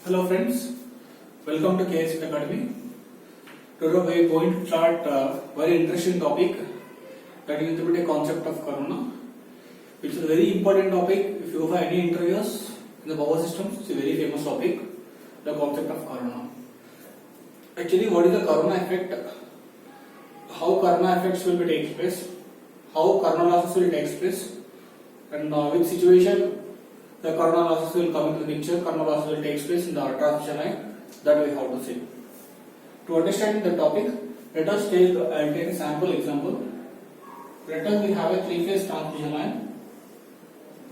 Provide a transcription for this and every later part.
Hello friends, welcome to KSP Academy. Today we are going to start a very interesting topic, that is the concept of corona. It's a very important topic. If you have any interviews in the power systems, it's a very famous topic, the concept of corona. Actually, what is the corona effect? How corona effects will be take place? How corona losses will take place? And which situation the corona losses will come into the picture, corona losses will take place in the transmission line, that we have to see. To understand the topic, let us take a sample example. Let us we have a three-phase transmission line.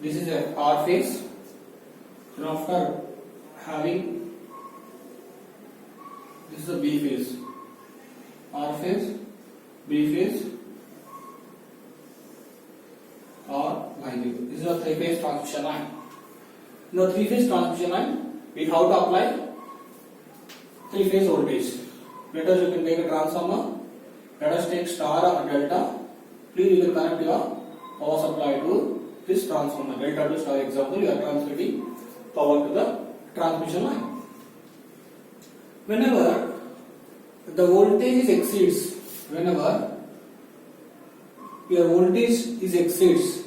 This is a R phase. And after having, this is a B phase. R phase, B phase, or Y phase. This is a three-phase transmission line. In the three-phase transmission line, we have to apply three-phase voltage. Let us, you can take a transformer. Let us take star or delta. Please, you can connect your power supply to this transformer. Delta to star example, you are transmitting power to the transmission line. Whenever the voltage exceeds, whenever your voltage exceeds,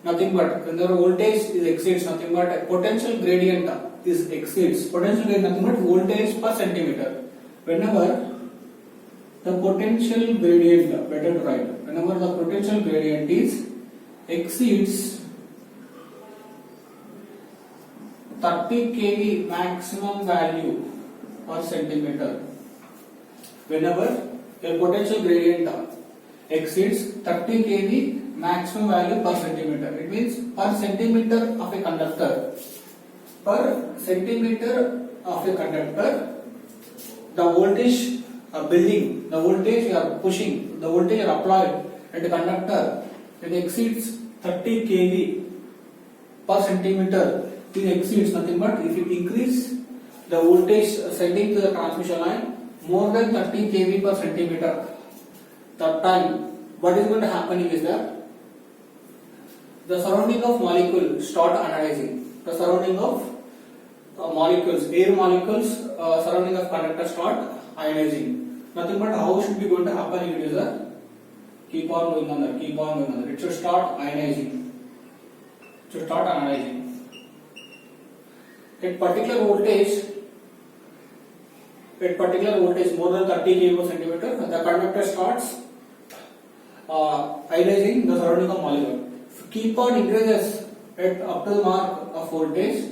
nothing but when the voltage exceeds nothing but a potential gradient exceeds potential gradient nothing but voltage per centimeter. Whenever the potential gradient, better to write, whenever the potential gradient exceeds 30 kV maximum value per centimeter, whenever the potential gradient exceeds 30 kV maximum value per centimeter. It means per centimeter of a conductor. Per centimeter of a conductor, the voltage building, the voltage you are pushing, the voltage you are applied at the conductor, it exceeds 30 kV per centimeter. It exceeds nothing but if you increase the voltage sending to the transmission line more than 30 kV per centimeter, that time what is going to happen is that the surrounding of molecule start ionizing. The surrounding of molecules, air molecules, surrounding of conductor start ionizing. Nothing but how should be going to happen in it is that keep on going on that, keep on going on that. It should start ionizing. It should start ionizing. At particular voltage more than 30 kV per centimeter, the conductor starts ionizing the surrounding of molecule. Keep on increases at up to the mark of voltage,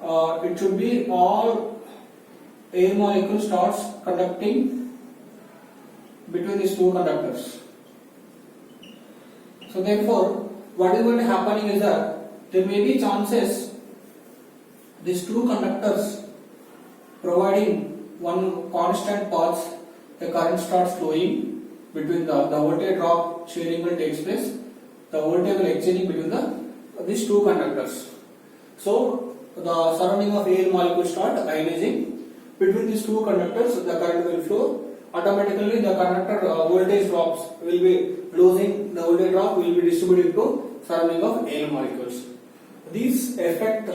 it should be all air molecule starts conducting between these two conductors. So therefore, what is going to happen is that there may be chances these two conductors providing one constant path, the current starts flowing between the voltage drop sharing will takes place. The voltage will exchanging between these two conductors. So the surrounding of air molecules start ionizing. Between these two conductors, the current will flow. Automatically, the conductor voltage drops will be losing. The voltage drop will be distributed to surrounding of air molecules. This effect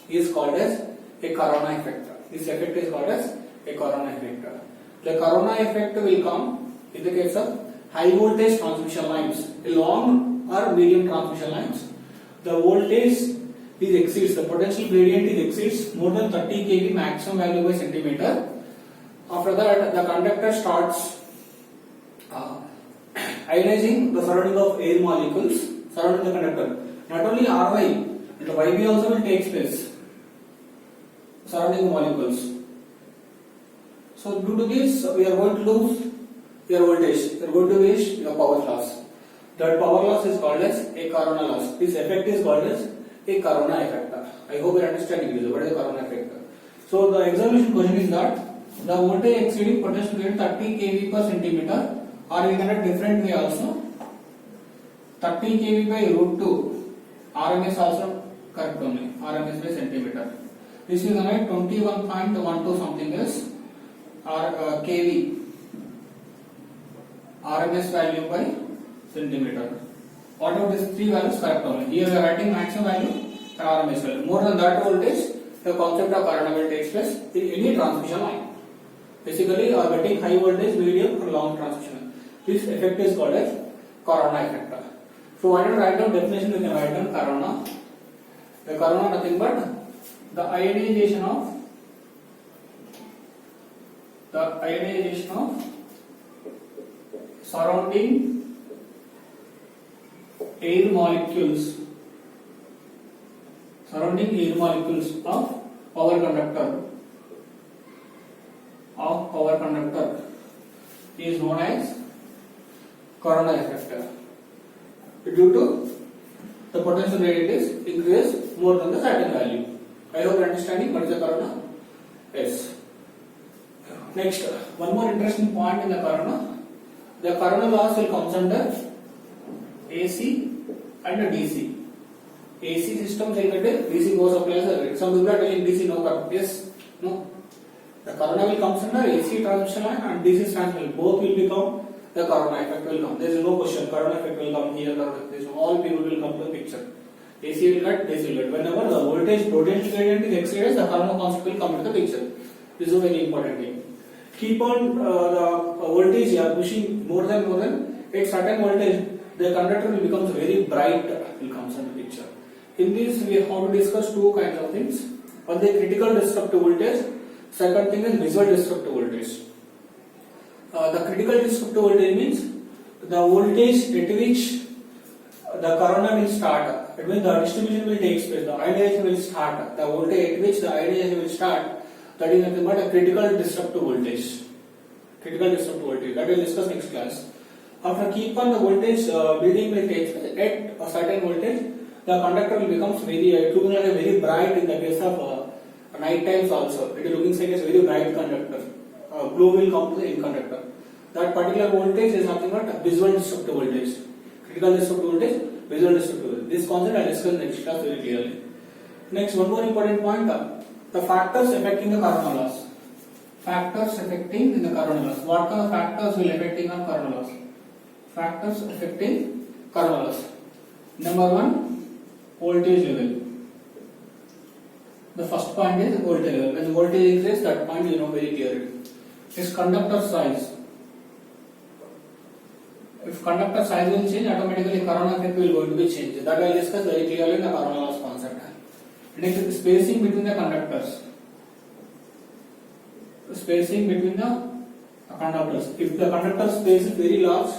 is called as a corona effect. This effect is called as a corona effect. The corona effect will come in the case of high voltage transmission lines, long or medium transmission lines. The voltage exceeds, the potential gradient exceeds more than 30 kV maximum value by centimeter. After that, the conductor starts ionizing the surrounding of air molecules surrounding the conductor. Not only Ry, the Yb also will take place surrounding the molecules. So due to this, we are going to lose your voltage, we are going to waste your power loss. That power loss is called as a corona loss. This effect is called as a corona effect. I hope you are understanding this. What is the corona effect? So the examination question is that the voltage exceeding potential gradient 30 kV per centimeter, or we can write different way also. 30 kV by root 2. RMS also correct only. RMS by centimeter. This is like 21.12 something else. kV. RMS value by centimeter. Whatever these three values correct only. Here we are writing maximum value and RMS value. More than that voltage, the concept of corona will take place in any transmission line. Basically, you are getting high voltage, medium or long transmission. This effect is called as corona effect. So why don't write down definition? We can write down corona. The corona nothing but the ionization of surrounding air molecules of power conductor is known as corona effect. Due to the potential gradient is increased more than the certain value. I hope you are understanding what is the corona. Yes. Next, one more interesting point in the corona. The corona loss will come under AC and DC. AC systems will get DC goes applies. Some people are telling DC no corona. Yes, no. The corona will come under AC transmission line and DC transmission. Both will become the corona effect will come. There is no question. Corona effect will come here. All people will come to the picture. AC will get, DC will get. Whenever the voltage potential gradient is exceeded, the corona concept will come into the picture. This is a very important thing. Keep on the voltage you are pushing more than at certain voltage, the conductor will become very bright. Will comes in the picture. In this, we have to discuss two kinds of things. One is critical disruptive voltage. Second thing is visual disruptive voltage. The critical disruptive voltage means the voltage at which the corona will start. It means the distribution will take place. The ionization will start. The voltage at which the ionization will start. That is nothing but a critical disruptive voltage. Critical disruptive voltage. That we will discuss next class. After keep on the voltage building will take place at a certain voltage, the conductor will become very bright in the case of night times also. It is looking like a very bright conductor. Glow will come to the end conductor. That particular voltage is nothing but visual disruptive voltage. Critical disruptive voltage, visual disruptive voltage. This concept I will discuss next class very clearly. Next, one more important point. The factors affecting the corona loss. Factors affecting in the corona loss. What are the factors will affecting on corona loss? Factors affecting corona loss. Number one, voltage level. The first point is voltage level. When voltage increases, that point you know very clearly. Is conductor size. If conductor size will change, automatically corona effect will going to be changed. That I will discuss very clearly in the corona loss concept. Next, spacing between the conductors. Spacing between the conductors. If the conductor space is very large,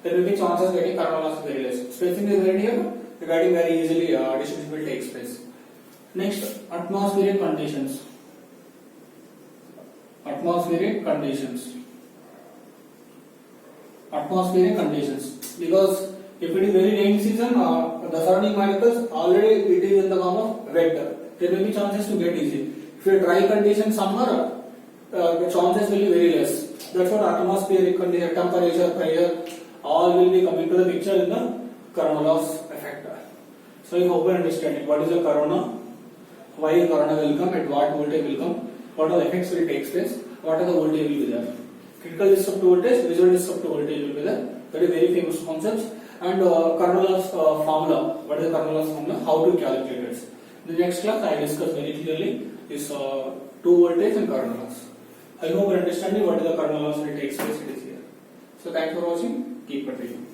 there will be chances getting corona loss very less. Spacing is very near, getting very easily distribution will take place. Next, atmospheric conditions. Atmospheric conditions. Because if it is very rainy season, the surrounding molecules already it is in the form of wet. There will be chances to get easy. If you dry condition summer, the chances will be very less. That's what atmospheric condition, temperature, pressure, all will be coming to the picture in the corona loss effect. So you hope you understand what is the corona, why corona will come, at what voltage will come, what are the effects will take place, what are the voltage will be there. Critical disruptive voltage, visual disruptive voltage will be there. Very famous concepts. And corona loss formula. What is the corona loss formula? How to calculate it. In the next class, I will discuss very clearly this 2 voltage and corona loss. I hope you are understanding what is the corona loss will take place. It is here. So thanks for watching. Keep continuing.